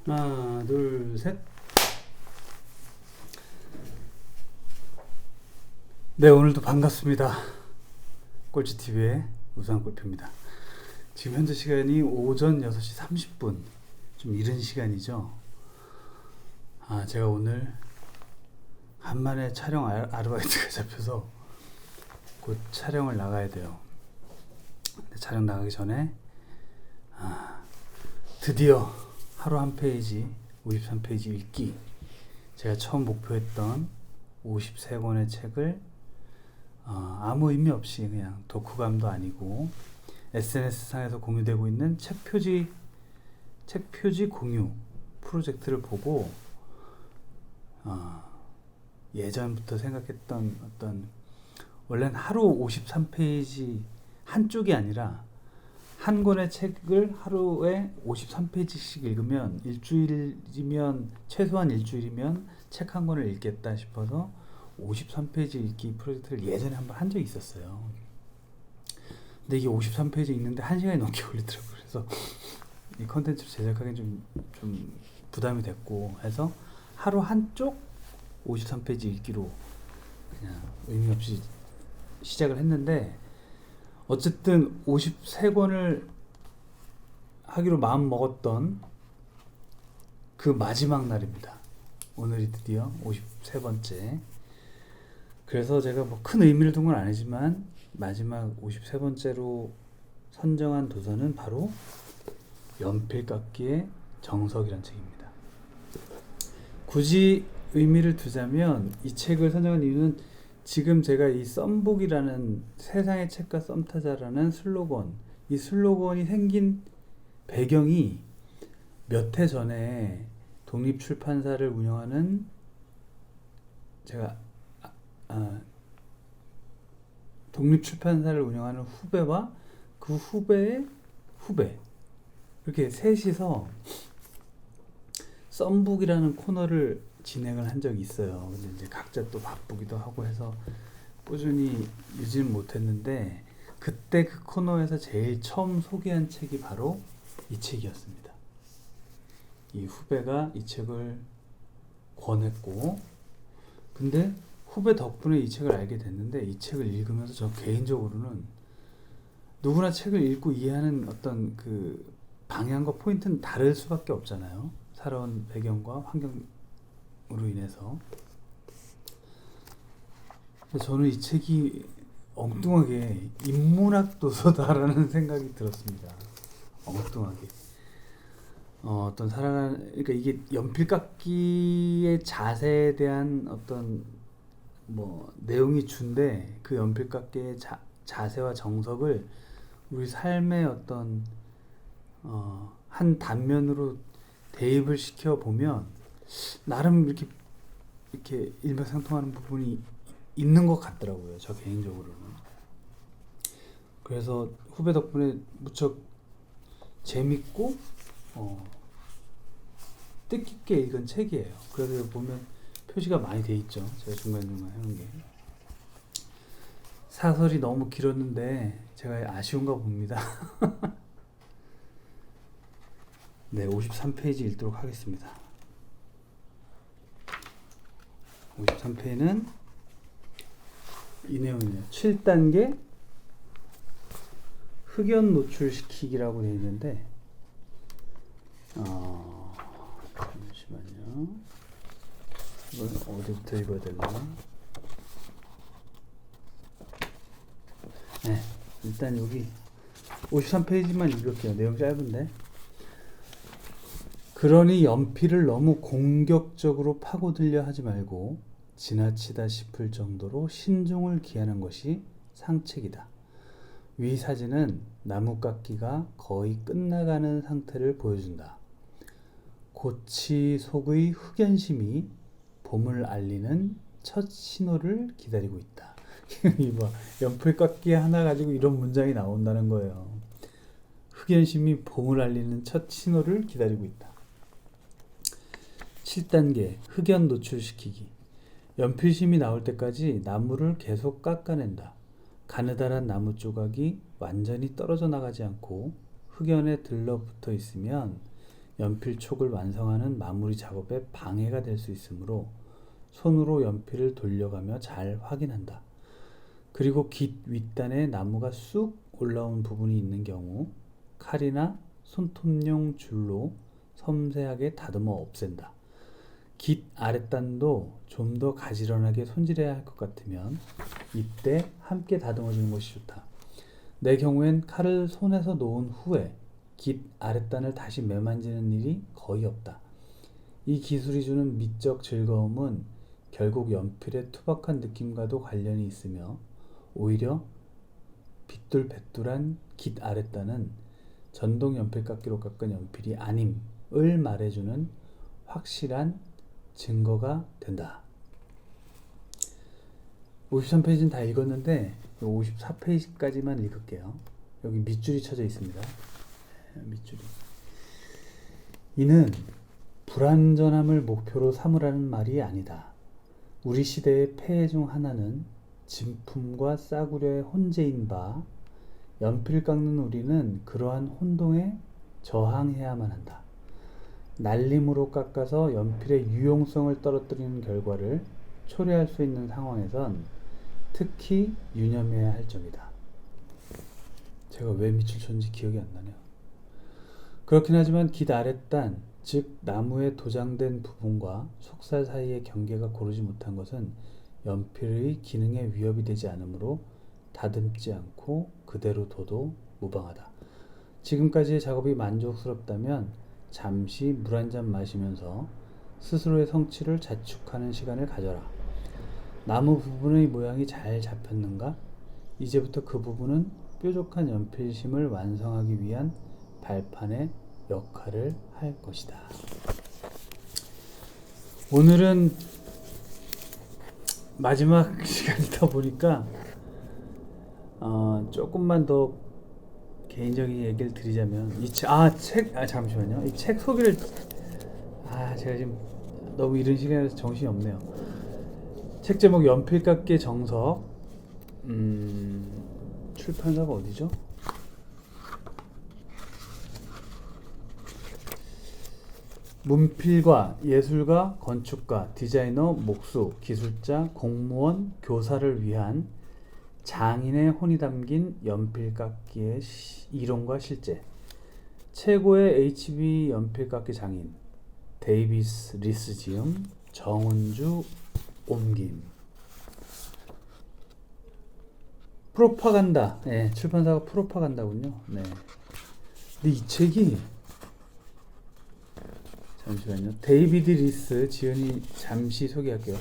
하나, 둘, 셋. 네, 오늘도 반갑습니다. 꼴찌TV의 우상골프입니다. 지금 현재 시간이 오전 6시 30분. 좀 이른 시간이죠. 제가 오늘 간만에 촬영 아르바이트가 잡혀서 곧 촬영을 나가야 돼요. 근데 촬영 나가기 전에 드디어 하루 한 페이지, 53페이지 읽기. 제가 처음 목표했던 53권의 책을 아무 의미 없이 그냥 독후감도 아니고 SNS상에서 공유되고 있는 책 표지 공유 프로젝트를 보고 예전부터 생각했던 어떤, 원래는 하루 53페이지 한쪽이 아니라 한 권의 책을 하루에 53페이지씩 읽으면 최소한 일주일이면 책 한 권을 읽겠다 싶어서 53페이지 읽기 프로젝트를 예전에 한번 한 적이 있었어요. 근데 이게 53페이지 읽는데 1시간이 넘게 걸리더라고요. 그래서 이 컨텐츠를 제작하기엔 좀 부담이 됐고 해서 하루 한쪽 53페이지 읽기로 그냥 의미 없이 시작을 했는데, 어쨌든 53권을 하기로 마음 먹었던 그 마지막 날입니다. 오늘이 드디어 53번째. 그래서 제가 뭐 큰 의미를 둔 건 아니지만 마지막 53번째로 선정한 도서는 바로 연필깎이의 정석이란 책입니다. 굳이 의미를 두자면 이 책을 선정한 이유는 지금 제가 이 썸북이라는 세상의 책과 썸타자라는 슬로건, 이 슬로건이 생긴 배경이 몇 해 전에 독립출판사를 운영하는 독립출판사를 운영하는 후배와 그 후배의 후배, 이렇게 셋이서 썸북이라는 코너를 진행을 한 적이 있어요. 근데 이제 각자 또 바쁘기도 하고 해서 꾸준히 유지는 못했는데, 그때 그 코너에서 제일 처음 소개한 책이 바로 이 책이었습니다. 이 후배가 이 책을 권했고, 근데 후배 덕분에 이 책을 알게 됐는데, 이 책을 읽으면서 저 개인적으로는 누구나 책을 읽고 이해하는 어떤 그 방향과 포인트는 다를 수밖에 없잖아요. 살아온 배경과 환경으로 인해서. 저는 이 책이 엉뚱하게 인문학 도서다라는 생각이 들었습니다. 엉뚱하게. 어떤 그러니까 이게 연필깎이의 자세에 대한 어떤 내용이 준데, 그 연필깎이의 자세와 정석을 우리 삶의 어떤 한 단면으로 대입을 시켜 보면 나름 이렇게 일맥상통하는 부분이 있는 것 같더라고요, 저 개인적으로는. 그래서 후배 덕분에 무척 재밌고 뜻깊게 읽은 책이에요. 그래서 보면 표시가 많이 돼 있죠. 제가 중간중간 해놓은 게. 사설이 너무 길었는데 제가 아쉬운가 봅니다. 네, 53페이지 읽도록 하겠습니다. 53페이지는 이 내용이네요. 7단계 흑연 노출시키기라고 되어 있는데, 잠시만요. 이걸 어디부터 읽어야 되나? 네, 일단 여기 53페이지만 읽을게요. 내용 짧은데. 그러니 연필을 너무 공격적으로 파고들려 하지 말고 지나치다 싶을 정도로 신중을 기하는 것이 상책이다. 위 사진은 나뭇깎이가 거의 끝나가는 상태를 보여준다. 고치 속의 흑연심이 봄을 알리는 첫 신호를 기다리고 있다. 이봐, 연필깎이 하나 가지고 이런 문장이 나온다는 거예요. 흑연심이 봄을 알리는 첫 신호를 기다리고 있다. 7단계 흑연 노출시키기. 연필심이 나올 때까지 나무를 계속 깎아낸다. 가느다란 나무 조각이 완전히 떨어져 나가지 않고 흑연에 들러붙어 있으면 연필촉을 완성하는 마무리 작업에 방해가 될 수 있으므로 손으로 연필을 돌려가며 잘 확인한다. 그리고 깃 윗단에 나무가 쑥 올라온 부분이 있는 경우 칼이나 손톱용 줄로 섬세하게 다듬어 없앤다. 깃 아랫단도 좀 더 가지런하게 손질해야 할 것 같으면 이때 함께 다듬어주는 것이 좋다. 내 경우엔 칼을 손에서 놓은 후에 깃 아랫단을 다시 매만지는 일이 거의 없다. 이 기술이 주는 미적 즐거움은 결국 연필의 투박한 느낌과도 관련이 있으며 오히려 빗돌배돌한 깃 아랫단은 전동 연필깎이로 깎은 연필이 아님을 말해주는 확실한 증거가 된다. 53페이지는 다 읽었는데 54페이지까지만 읽을게요. 여기 밑줄이 쳐져 있습니다. 밑줄이. 이는 불완전함을 목표로 삼으라는 말이 아니다. 우리 시대의 폐해 중 하나는 진품과 싸구려의 혼재인 바 연필 깎는 우리는 그러한 혼동에 저항해야만 한다. 날림으로 깎아서 연필의 유용성을 떨어뜨리는 결과를 초래할 수 있는 상황에선 특히 유념해야 할 점이다. 제가 왜 밑줄 쳤는지 기억이 안 나네요. 그렇긴 하지만 깃 아랫단, 즉 나무에 도장된 부분과 속살 사이의 경계가 고르지 못한 것은 연필의 기능에 위협이 되지 않으므로 다듬지 않고 그대로 둬도 무방하다. 지금까지의 작업이 만족스럽다면 잠시 물 한 잔 마시면서 스스로의 성취를 자축하는 시간을 가져라. 나무 부분의 모양이 잘 잡혔는가? 이제부터 그 부분은 뾰족한 연필심을 완성하기 위한 발판의 역할을 할 것이다. 오늘은 마지막 시간이다 보니까 조금만 더 개인적인 얘기를 드리자면 잠시만요. 이 책 소개를 제가 지금 너무 이른 시간에서 정신이 없네요. 책 제목 연필깎이의 정석. 출판사가 어디죠? 문필가, 예술가, 건축가, 디자이너, 목수, 기술자, 공무원, 교사를 위한 장인의 혼이 담긴 연필깎이의 이론과 실제. 최고의 HB 연필깎이 장인 데이비스 리스 지음, 정은주 옮김. 프로파간다. 네, 출판사가 프로파간다군요. 네. 근데 이 책이 잠시만요. 데이비드 리스 지은이 잠시 소개할게요.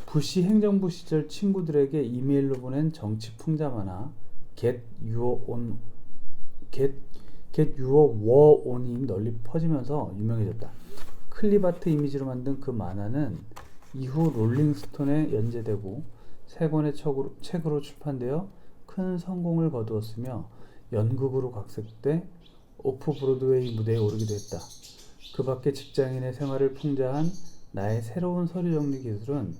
부시 행정부 시절 친구들에게 이메일로 보낸 정치 풍자 만화 Get Your War On이 널리 퍼지면서 유명해졌다. 클립아트 이미지로 만든 그 만화는 이후 롤링스톤에 연재되고 3권의 책으로 출판되어 큰 성공을 거두었으며 연극으로 각색돼 오프 브로드웨이 무대에 오르기도 했다. 그 밖에 직장인의 생활을 풍자한 나의 새로운 서류 정리 기술은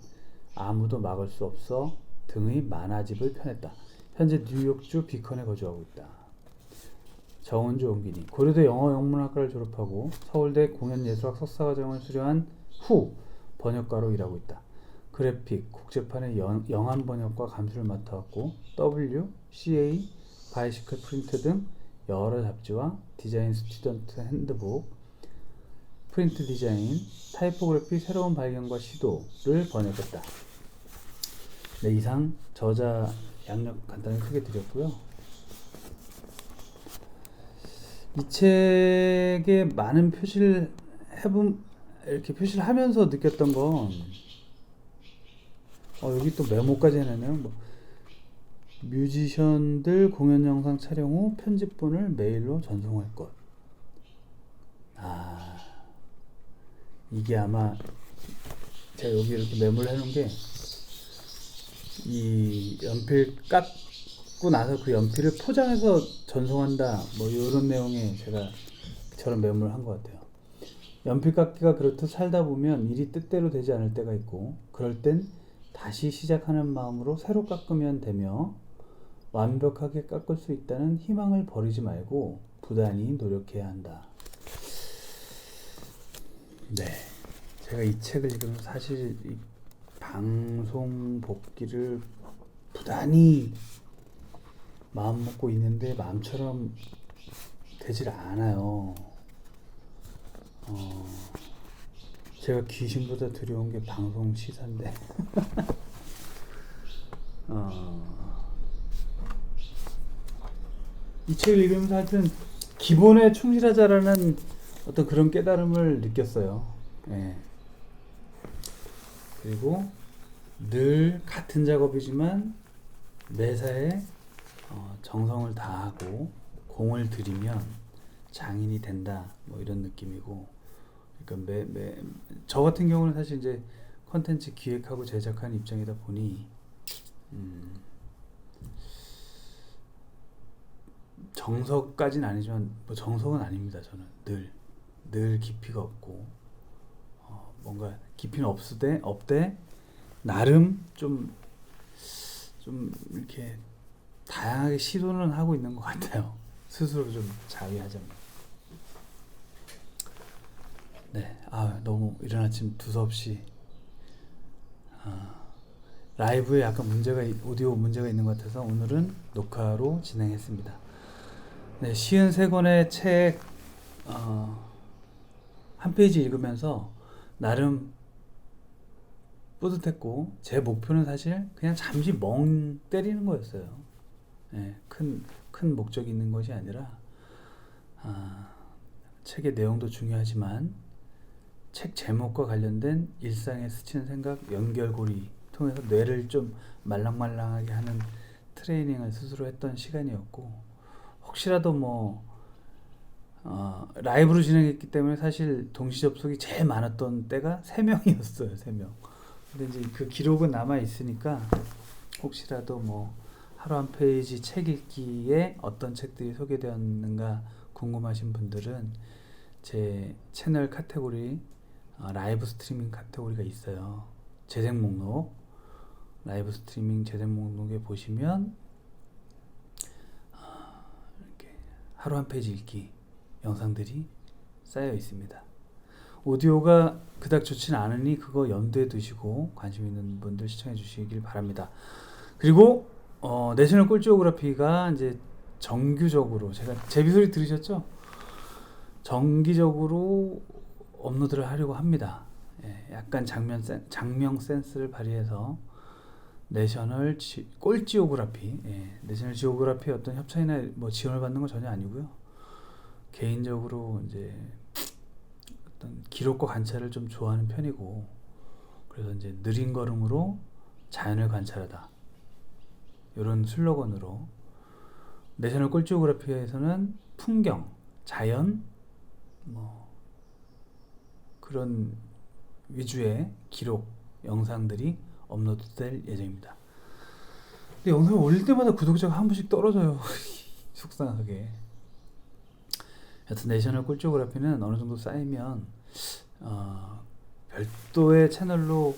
아무도 막을 수 없어 등의 만화집을 펴냈다. 현재 뉴욕주 비컨에 거주하고 있다. 정은주 옮기니 고려대 영어영문학과를 졸업하고 서울대 공연예술학 석사과정을 수료한 후 번역가로 일하고 있다. 그래픽, 국제판의 영한 번역과 감수를 맡아왔고 W, CA, 바이시클 프린트 등 여러 잡지와 디자인 스튜던트 핸드북, 프린트 디자인, 타이포그래피 새로운 발견과 시도를 번역했다. 네, 이상 저자 양력 간단히 소개드렸고요. 이 책에 많은 이렇게 표시를 하면서 느꼈던 건 여기 또 메모까지 해놨네요. 뮤지션들 공연 영상 촬영 후 편집본을 메일로 전송할 것. 이게 아마 제가 여기 이렇게 메모를 해놓은 게 이 연필 깎고 나서 그 연필을 포장해서 전송한다 이런 내용의 제가 저런 메모를 한 것 같아요. 연필 깎기가 그렇듯 살다 보면 일이 뜻대로 되지 않을 때가 있고 그럴 땐 다시 시작하는 마음으로 새로 깎으면 되며 완벽하게 깎을 수 있다는 희망을 버리지 말고 부단히 노력해야 한다. 네, 제가 이 책을 읽으면서 사실 이 방송 복귀를 부단히 마음 먹고 있는데 마음처럼 되질 않아요. 제가 귀신보다 두려운 게 방송 시사인데 이 책을 읽으면서 하여튼 기본에 충실하자라는 어떤 그런 깨달음을 느꼈어요. 예. 그리고 늘 같은 작업이지만 매사에 정성을 다하고 공을 들이면 장인이 된다, 뭐 이런 느낌이고, 그러니까 저 같은 경우는 사실 이제 컨텐츠 기획하고 제작하는 입장이다 보니 정석까지는 아니지만 뭐 정석은 아닙니다. 저는 늘 깊이가 없고 뭔가 깊이는 없대 나름 좀 이렇게 다양하게 시도는 하고 있는 것 같아요. 스스로 좀 자위하자면. 네, 너무 이른 아침 두서없이 라이브에 약간 오디오 문제가 있는 것 같아서 오늘은 녹화로 진행했습니다. 네, 53권의 책 한 페이지 읽으면서 나름 뿌듯했고, 제 목표는 사실 그냥 잠시 멍 때리는 거였어요. 네, 큰 목적이 있는 것이 아니라 책의 내용도 중요하지만 책 제목과 관련된 일상에 스치는 생각 연결고리 통해서 뇌를 좀 말랑말랑하게 하는 트레이닝을 스스로 했던 시간이었고, 혹시라도 뭐 라이브로 진행했기 때문에 사실 동시 접속이 제일 많았던 때가 3명이었어요. 3명. 근데 이제 그 기록은 남아 있으니까 혹시라도 뭐 하루 한 페이지 책 읽기에 어떤 책들이 소개되었는가 궁금하신 분들은 제 채널 카테고리 라이브 스트리밍 카테고리가 있어요. 재생 목록, 라이브 스트리밍 재생 목록에 보시면 이렇게 하루 한 페이지 읽기 영상들이 쌓여 있습니다. 오디오가 그닥 좋지는 않으니 그거 염두에 두시고 관심 있는 분들 시청해 주시길 바랍니다. 그리고 내셔널 꼴찌오그라피가 이제 정규적으로, 제가 제비소리 들으셨죠? 정기적으로 업로드를 하려고 합니다. 예, 약간 장명 센스를 발휘해서 내셔널 꼴찌오그라피, 내셔널 지오그라피 어떤 협찬이나 뭐 지원을 받는 건 전혀 아니고요. 개인적으로 이제 어떤 기록과 관찰을 좀 좋아하는 편이고, 그래서 이제 느린 걸음으로 자연을 관찰하다, 이런 슬로건으로 내셔널 꼴찌오그라피에서는 풍경, 자연, 뭐 그런 위주의 기록 영상들이 업로드될 예정입니다. 근데 영상을 올릴 때마다 구독자가 한 분씩 떨어져요. 속상하게. 여튼 내셔널 꼴찌오그라피는 어느 정도 쌓이면 별도의 채널로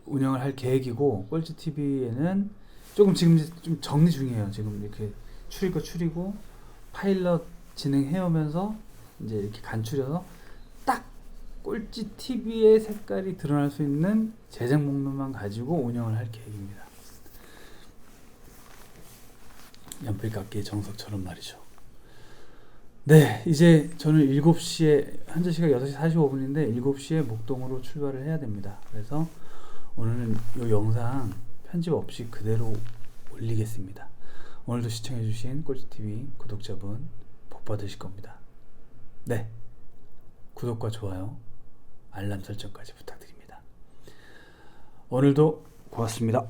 운영을 할 계획이고, 꼴찌TV에는 지금 좀 정리 중이에요. 지금 이렇게 추릴 거 추리고 파일럿 진행해오면서 이제 이렇게 간추려서 딱 꼴찌TV의 색깔이 드러날 수 있는 재생 목록만 가지고 운영을 할 계획입니다. 연필깎이의 정석처럼 말이죠. 네, 이제 저는 7시에, 현재 시각 6시 45분인데 7시에 목동으로 출발을 해야 됩니다. 그래서 오늘은 이 영상 편집 없이 그대로 올리겠습니다. 오늘도 시청해주신 꼴찌TV 구독자분 복 받으실 겁니다. 네, 구독과 좋아요, 알람 설정까지 부탁드립니다. 오늘도 고맙습니다.